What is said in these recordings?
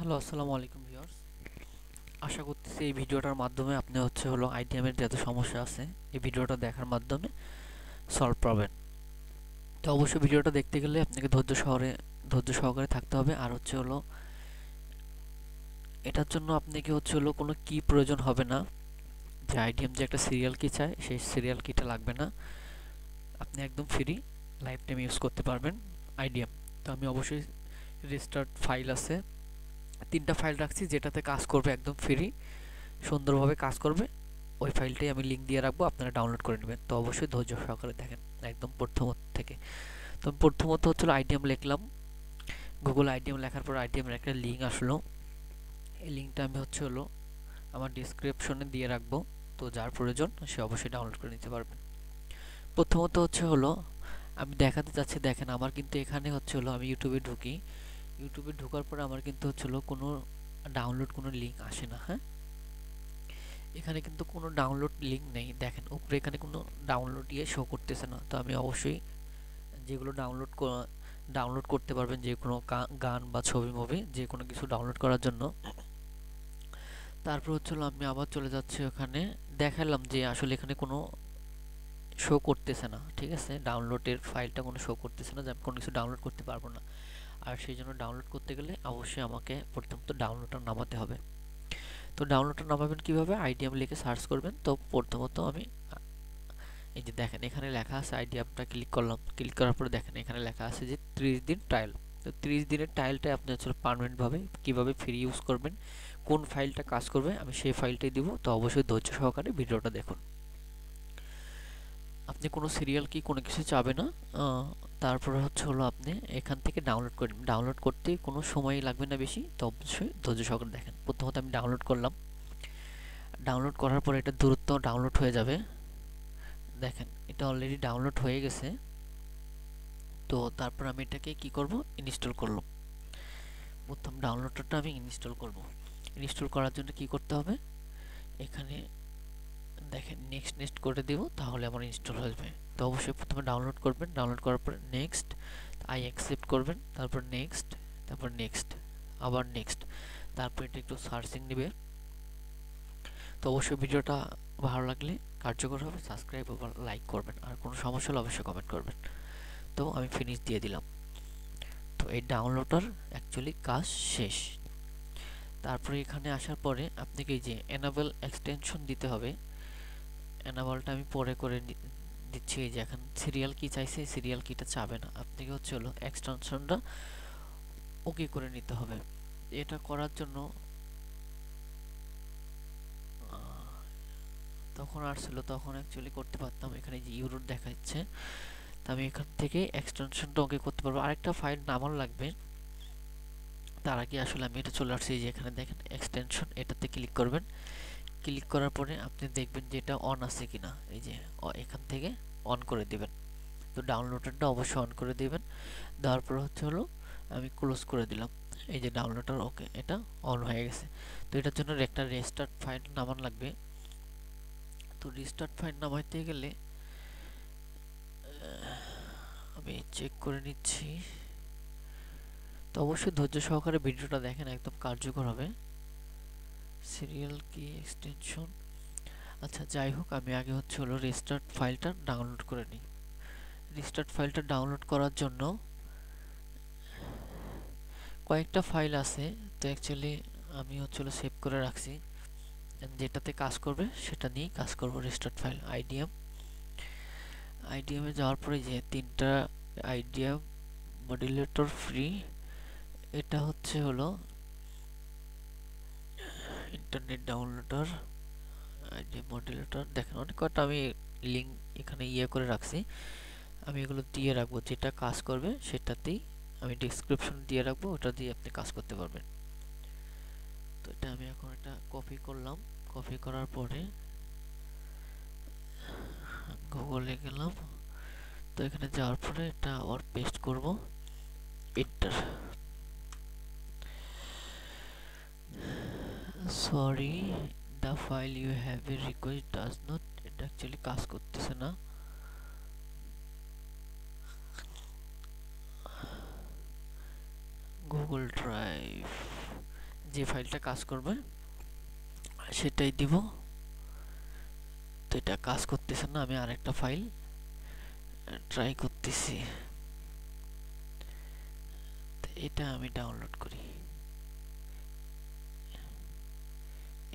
Hello, আসসালামু আলাইকুম viewers. আশা করতেছি এই ভিডিওটার মাধ্যমে আপনি IDM এর যত সমস্যা আছে এই ভিডিওটা দেখার মাধ্যমে সলভ পাবেন। তো অবশ্যই ভিডিওটা দেখতে গেলে আপনাকে ধৈর্য সহকারে থাকতে হবে। আর এটার জন্য আপনাকে কোনো কি প্রয়োজন হবে না। যে IDM যে একটা সিরিয়াল কি চায় সেই সিরিয়াল কিটা লাগবে না। আপনি একদম ফ্রি লাইফ টাইম ইউজ করতে পারবেন IDM। তো আমি অবশ্যই রেস্টার্ট ফাইল আছে, 3টা ফাইল রাখছি যেটাতে কাজ করবে, একদম ফ্রি সুন্দরভাবে কাজ করবে। ওই ফাইলটাই আমি লিংক দিয়ে রাখবো, আপনারা ডাউনলোড করে নেবেন। তো অবশ্যই ধৈর্য সহকারে দেখেন একদম প্রথমত থেকে। তো প্রথমত IDM লিখলাম। গুগল IDM লেখার পর IDM এর একটা লিংক আসলো। এই লিংকটা আমি আমার ডেসক্রিপশনে দিয়ে রাখবো। তো যার প্রয়োজন সে অবশ্যই ডাউনলোড করে নিতে পারবেন। প্রথমত আমি দেখাতে চাচ্ছি, দেখেন আমার কিন্তু এখানে আমি ইউটিউবে ঢুকি। ইউটিউবে ঢোকার পরে আমার কিন্তু কোনো কোনো লিংক আসে না। হ্যাঁ, এখানে কিন্তু কোনো ডাউনলোড লিংক নেই। দেখেন উপরে এখানে কোনো ডাউনলোড শো করতেছে না। তো আমি অবশ্যই যেগুলো ডাউনলোড করতে পারবেন, যে কোনো গান বা ছবি মুভি যে কোনো কিছু ডাউনলোড করার জন্য। তারপর আমি আবার চলে যাচ্ছি ওখানে, দেখালাম যে আসলে এখানে কোনো শো করতেছে না। ঠিক আছে, ডাউনলোডের ফাইলটা কোনো শো করতেছে না, যে আমি কোনো কিছু ডাউনলোড করতে পারবো না। আর সেই জন্য ডাউনলোড করতে গেলে অবশ্যই আমাকে প্রথমত ডাউনলোডটা নামাতে হবে। তো ডাউনলোডটা নামাবেন কিভাবে? IDM লিখে সার্চ করবেন। তো প্রথমত আমি এই যে দেখেন এখানে লেখা আছে IDMটা ক্লিক করলাম। ক্লিক করার পরে দেখেন এখানে লেখা আছে যে 30 দিন ট্রায়াল। তো 30 দিনের ট্রায়ালটা আপনি পার্মানেন্ট ভাবে কিভাবে ফ্রি ইউজ করবেন, কোন ফাইলটা কাজ করবে আমি সেই ফাইলটাই দিব। তো অবশ্যই ধৈর্য সহকারে ভিডিওটা দেখুন। আপনি কোনো সিরিয়াল কি কোনো কিছু চাবে না। তারপরে আপনি এখান থেকে ডাউনলোড করবেন। ডাউনলোড করতে কোনো সময়ই লাগবে না বেশি। তো অবশ্যই ধৈর্য সহকারে দেখেন। প্রথমত আমি ডাউনলোড করলাম। ডাউনলোড করার পরে এটা দ্রুত ডাউনলোড হয়ে যাবে। দেখেন এটা অলরেডি ডাউনলোড হয়ে গেছে। তো তারপর আমি এটাকে কি করব, ইনস্টল করলাম। প্রথম ডাউনলোডটা আমি ইনস্টল করব। ইনস্টল করার জন্য কি করতে হবে, এখানে দেখেন নেক্সট নেক্সট করে দেব, তাহলে আমার ইনস্টল হয়ে যাবে। তো অবশ্যই প্রথমে ডাউনলোড করবেন। ডাউনলোড করার পর নেক্সট, আই অ্যাকসেপ্ট করবেন। তারপর নেক্সট, তারপর নেক্সট, আবার নেক্সট। তারপর এটা একটু সার্চিং নেবে। তো অবশ্যই ভিডিওটা ভালো লাগলে কার্যকর হবে সাবস্ক্রাইব ও লাইক করবেন। আর কোনো সমস্যা হলে অবশ্যই কমেন্ট করবেন। তো আমি ফিনিশ দিয়ে দিলাম। তো এই ডাউনলোডটার অ্যাকচুয়ালি কাজ শেষ। তারপরে এখানে আসার পরে আপনাকে এই যে এনাবেল এক্সটেনশন দিতে হবে। এনাবেলটা আমি পরে করে দিচ্ছি। এই যে এখন সিরিয়াল কি চাইছে, সিরিয়াল কিটা চাবে না, আপনাকে এক্সটেনশনটা ওকে করে নিতে হবে। এটা করার জন্য তখন তখন অ্যাকচুয়ালি করতে পারতাম। এখানে যে ইউরো দেখাচ্ছে, তো আমি এখান থেকে এক্সটেনশনটা ওকে করতে পারবো। আরেকটা ফাইল নামানো লাগবে। তার আগে আমি এটা চলে আসছি। যে এখানে দেখেন এক্সটেনশন, এটাতে ক্লিক করবেন। ক্লিক করার পরে আপনি দেখবেন যে এটা অন আছে কিনা। এই যে এখান থেকে অন করে দিবেন। তো ডাউনলোডারটা অবশ্যই অন করে দিবেন। দেওয়ার পর আমি ক্লোজ করে দিলাম। এই যে ডাউনলোডার ওকে, এটা অন হয়ে গেছে। তো এটার জন্য একটা রেস্টার্ট ফাইল নামানো লাগবে। তো রিস্টার্ট ফাইল নামাইতে গেলে আমি চেক করে নিচ্ছি। তো অবশ্যই ধৈর্য সহকারে ভিডিওটা দেখেন, একদম কার্যকর হবে। সিরিয়াল কি এক্সটেনশন, আচ্ছা যাই হোক, আমি আগে রিস্টার্ট ফাইলটা ডাউনলোড করে নিই। রিস্টার্ট ফাইলটা ডাউনলোড করার জন্য কয়েকটা ফাইল আছে। তো অ্যাকচুয়ালি আমি সেভ করে রাখছি, যেটাতে কাজ করবে সেটা নিয়েই কাজ করব। রিস্টার্ট ফাইল IDM এ যাওয়ার পরে যে 3টা IDM মডুলেটর ফ্রি, এটা ইন্টারনেট ডাউনলোডার IDM মডুলেটর। দেখেন অনেক কটা আমি লিঙ্ক এখানে করে রাখছি। আমি এগুলো দিয়ে রাখবো, যেটা কাজ করবে সেটাতেই আমি ডেসক্রিপশন দিয়ে রাখবো, ওটা দিয়ে আপনি কাজ করতে পারবেন। তো এটা আমি এখন এটা কপি করলাম। কপি করার পরে গুগলে গেলাম। তো এখানে যাওয়ার পরে এটা আবার পেস্ট করব, enter. Sorry, the file you have a request does not, এটা অ্যাকচুয়ালি কাজ করতেছে না। গুগল ড্রাইভ, যে ফাইলটা কাজ করবে সেটাই দিব। তো এটা কাজ করতেছে না, আমি আরেকটা ফাইল ট্রাই করতেছি। এটা আমি ডাউনলোড করি,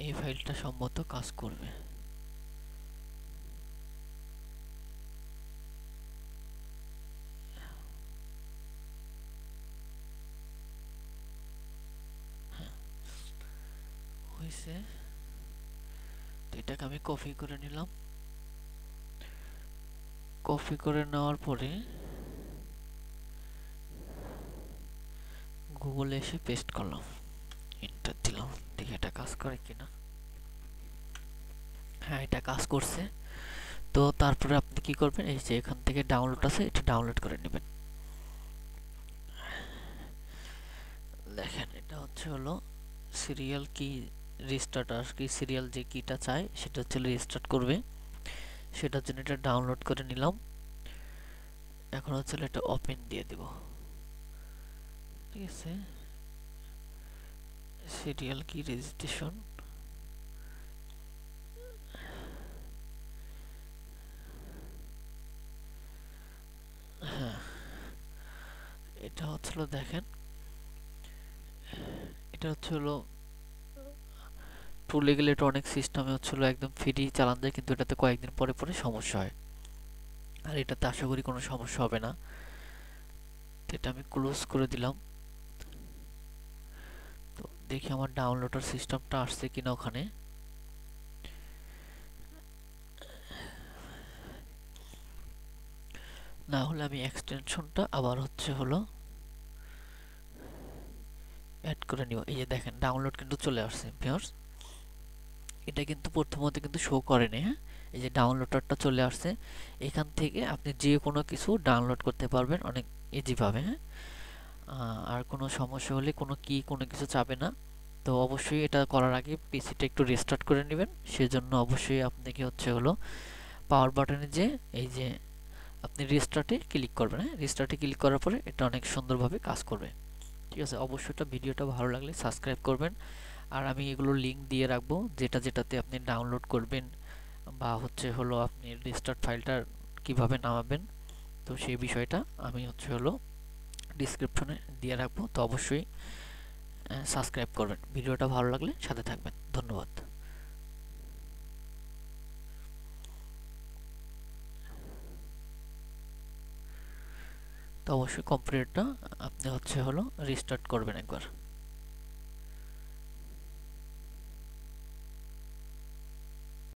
এই ফাইলটা সম্ভবত কাজ করবে। হয়েছে, তো এটাকে আমি কপি করে নিলাম। কপি করে নেওয়ার পরে গুগলে এসে পেস্ট করলাম, এন্টার দিলাম, দেখি এটা কাজ করে কিনা। হ্যাঁ, এটা কাজ করছে। তো তারপরে আপনি কি করবেন, এই যে এখান থেকে ডাউনলোড আছে, এটা ডাউনলোড করে নেবেন। দেখেন, এটা হলো সিরিয়াল কি রিস্টার্ট, আর কি সিরিয়াল যে কিটা চাই সেটা রিস্টার্ট করবে, সেটার জন্য এটা ডাউনলোড করে নিলাম। এখন এটা ওপেন দিয়ে দেব। ঠিক আছে, সিরিয়াল কি রেজিস্ট্রেশন, হ্যাঁ এটা দেখেন, এটা টুলে গেলে এটা অনেক সিস্টেমে একদম ফ্রি চালান যায়, কিন্তু এটাতে কয়েকদিন পরে পরে সমস্যা হয়, আর এটাতে আশা করি কোনো সমস্যা হবে না। তো এটা আমি ক্লোজ করে দিলাম। তো দেখি আমার ডাউনলোডের সিস্টেমটা আসছে কিনা ওখানে। না হলে আমি এক্সটেনশনটা আবার অ্যাড করে নিব। এই যে দেখেন, ডাউনলোড কিন্তু চলে আসছে ভিউয়ার্স। এটা কিন্তু প্রথমত কিন্তু শো করেনি, হ্যাঁ, এই যে ডাউনলোডারটা চলে আসছে। এখান থেকে আপনি যে কোনো কিছু ডাউনলোড করতে পারবেন অনেক ইজি ভাবে, হ্যাঁ। আর কোনো সমস্যা হলে কোনো কিছু চাবে না। তো অবশ্যই এটা করার আগে পিসিটা একটু রিস্টার্ট করে নেবেন। সেজন্য অবশ্যই আপনাকে পাওয়ার বাটনে যে এই যে আপনি রিস্টার্টে ক্লিক করবেন, হ্যাঁ। রিস্টার্টে ক্লিক করার পরে এটা অনেক সুন্দরভাবে কাজ করবে। ঠিক আছে, অবশ্যই ভিডিওটা ভালো লাগলে সাবস্ক্রাইব করবেন। আর আমি এগুলো লিংক দিয়ে রাখবো, যেটাতে আপনি ডাউনলোড করবেন বা আপনি রিস্টার্ট ফাইলটা কিভাবে নামাবেন, তো সেই বিষয়টা আমি ডিসক্রিপশনে দিয়ে রাখবো। তো অবশ্যই সাবস্ক্রাইব করবেন। ভিডিওটা ভালো লাগলে সাথে থাকবেন। ধন্যবাদ। তো অবশ্যই কম্পিউটারটা আপনি রিস্টার্ট করবেন একবার।